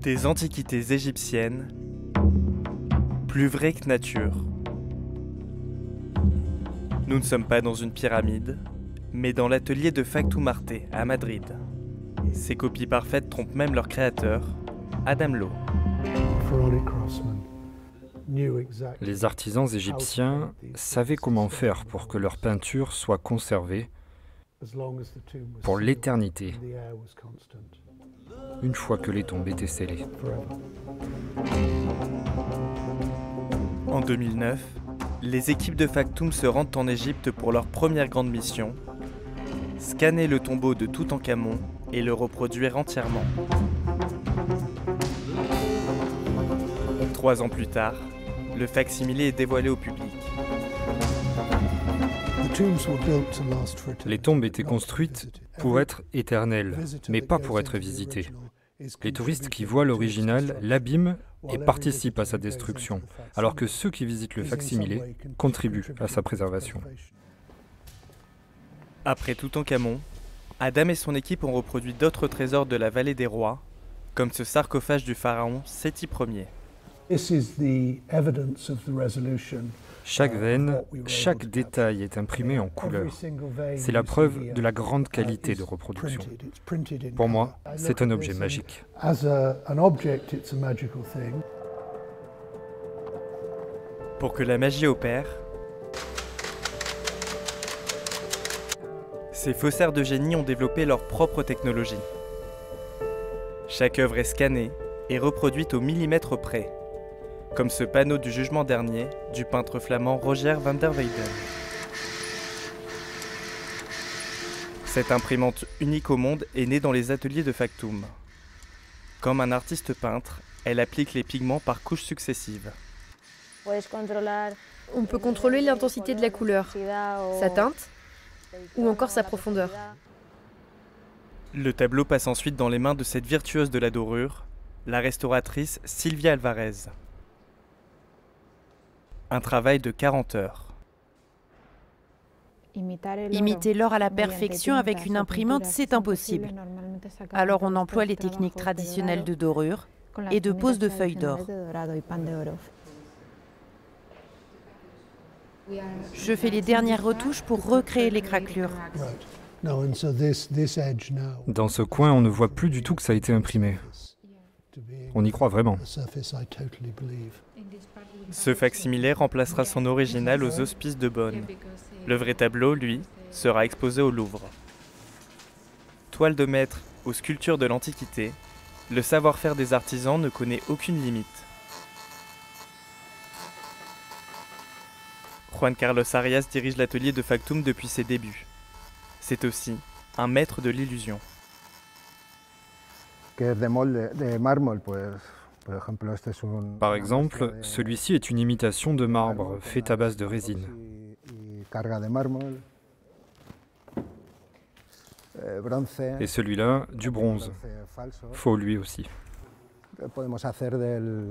Des antiquités égyptiennes, plus vraies que nature. Nous ne sommes pas dans une pyramide, mais dans l'atelier de Factum Arte à Madrid. Ces copies parfaites trompent même leur créateur, Adam Lowe. Les artisans égyptiens savaient comment faire pour que leurs peintures soient conservées pour l'éternité, une fois que les tombes étaient scellées. En 2009, les équipes de Factum se rendent en Égypte pour leur première grande mission, scanner le tombeau de Toutankhamon et le reproduire entièrement. 3 ans plus tard, le fac-similé est dévoilé au public. Les tombes étaient construites pour être éternelles, mais pas pour être visitées. Les touristes qui voient l'original l'abîment et participent à sa destruction, alors que ceux qui visitent le fac-similé contribuent à sa préservation. Après Toutankhamon, Adam et son équipe ont reproduit d'autres trésors de la vallée des rois, comme ce sarcophage du pharaon Séti Ier. Chaque veine, chaque détail est imprimé en couleur. C'est la preuve de la grande qualité de reproduction. Pour moi, c'est un objet magique. Pour que la magie opère, ces faussaires de génie ont développé leur propre technologie. Chaque œuvre est scannée et reproduite au millimètre près, comme ce panneau du jugement dernier du peintre flamand Rogier van der Weyden. Cette imprimante unique au monde est née dans les ateliers de Factum. Comme un artiste peintre, elle applique les pigments par couches successives. On peut contrôler l'intensité de la couleur, sa teinte ou encore sa profondeur. Le tableau passe ensuite dans les mains de cette virtuose de la dorure, la restauratrice Silvia Alvarez. Un travail de 40 heures. Imiter l'or à la perfection avec une imprimante, c'est impossible. Alors on emploie les techniques traditionnelles de dorure et de pose de feuilles d'or. Je fais les dernières retouches pour recréer les craquelures. Dans ce coin, on ne voit plus du tout que ça a été imprimé. On y croit vraiment. Ce fac-similé remplacera son original aux Hospices de Bonn. Le vrai tableau, lui, sera exposé au Louvre. Toile de maître aux sculptures de l'Antiquité, le savoir-faire des artisans ne connaît aucune limite. Juan Carlos Arias dirige l'atelier de Factum depuis ses débuts. C'est aussi un maître de l'illusion. Par exemple, celui-ci est une imitation de marbre fait à base de résine. Et celui-là, du bronze. Faux lui aussi.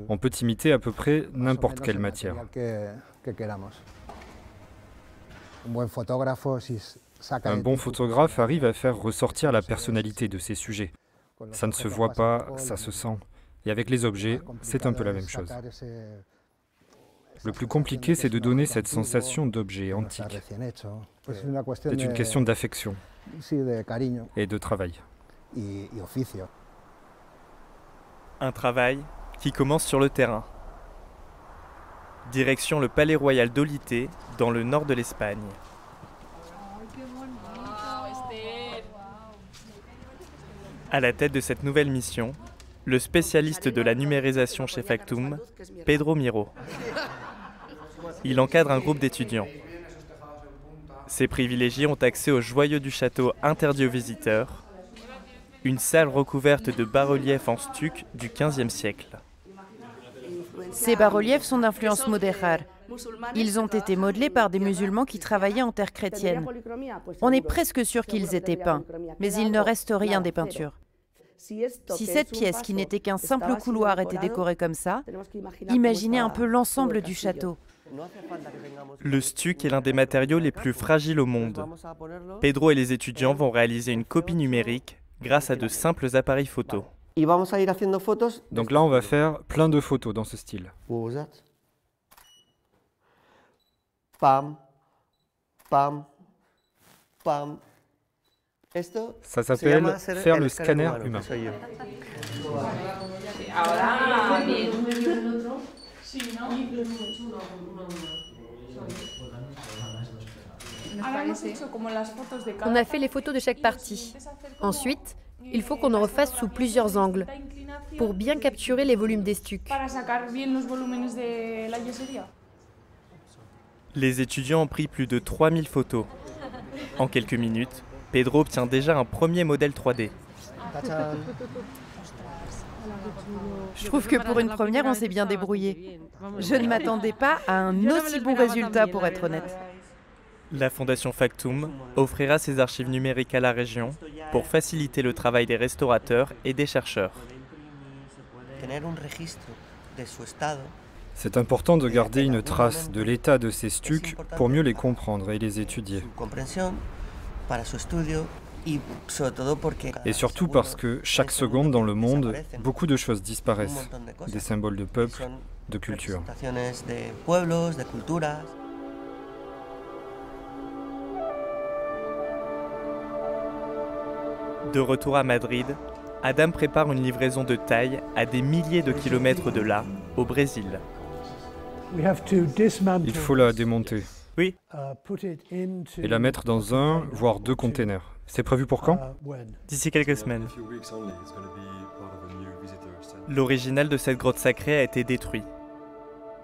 On peut imiter à peu près n'importe quelle matière. Un bon photographe arrive à faire ressortir la personnalité de ses sujets. Ça ne se voit pas, ça se sent. Et avec les objets, c'est un peu la même chose. Le plus compliqué, c'est de donner cette sensation d'objet antique. C'est une question d'affection et de travail. Un travail qui commence sur le terrain. Direction le Palais Royal d'Olite, dans le nord de l'Espagne. À la tête de cette nouvelle mission, le spécialiste de la numérisation chez Factum, Pedro Miro. Il encadre un groupe d'étudiants. Ces privilégiés ont accès aux joyaux du château interdit aux visiteurs, une salle recouverte de bas-reliefs en stuc du XVe siècle. Ces bas-reliefs sont d'influence modérale. Ils ont été modelés par des musulmans qui travaillaient en terre chrétienne. On est presque sûr qu'ils étaient peints, mais il ne reste rien des peintures. Si cette pièce, qui n'était qu'un simple couloir, était décorée comme ça, imaginez un peu l'ensemble du château. Le stuc est l'un des matériaux les plus fragiles au monde. Pedro et les étudiants vont réaliser une copie numérique grâce à de simples appareils photo. Donc là, on va faire plein de photos dans ce style. Pam, pam, pam. Ça s'appelle faire le scanner humain. On a fait les photos de chaque partie. Ensuite, il faut qu'on en refasse sous plusieurs angles pour bien capturer les volumes des stucs. Les étudiants ont pris plus de 3000 photos. En quelques minutes, Pedro obtient déjà un premier modèle 3D. Je trouve que pour une première, on s'est bien débrouillé. Je ne m'attendais pas à un aussi bon résultat, pour être honnête. La Fondation Factum offrira ses archives numériques à la région pour faciliter le travail des restaurateurs et des chercheurs. C'est important de garder une trace de l'état de ces stucs pour mieux les comprendre et les étudier. Et surtout parce que chaque seconde dans le monde, beaucoup de choses disparaissent. Des symboles de peuple, de culture. De retour à Madrid, Adam prépare une livraison de taille à des milliers de kilomètres de là, au Brésil. Il faut la démonter Oui, et la mettre dans un, voire 2 containers. C'est prévu pour quand? d'ici quelques semaines. L'original de cette grotte sacrée a été détruit.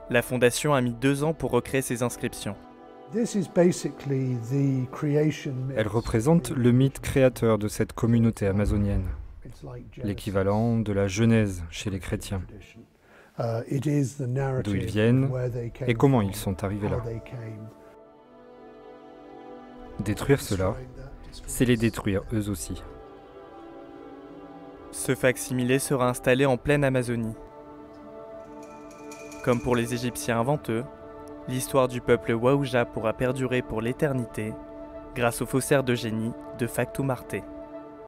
La fondation a mis 2 ans pour recréer ses inscriptions. Elle représente le mythe créateur de cette communauté amazonienne, l'équivalent de la Genèse chez les chrétiens, d'où ils viennent et comment ils sont arrivés là. Détruire cela, c'est les détruire eux aussi. Ce fac-similé sera installé en pleine Amazonie. Comme pour les Égyptiens avant eux, l'histoire du peuple Waouja pourra perdurer pour l'éternité grâce aux faussaires de génie de Factum Arte.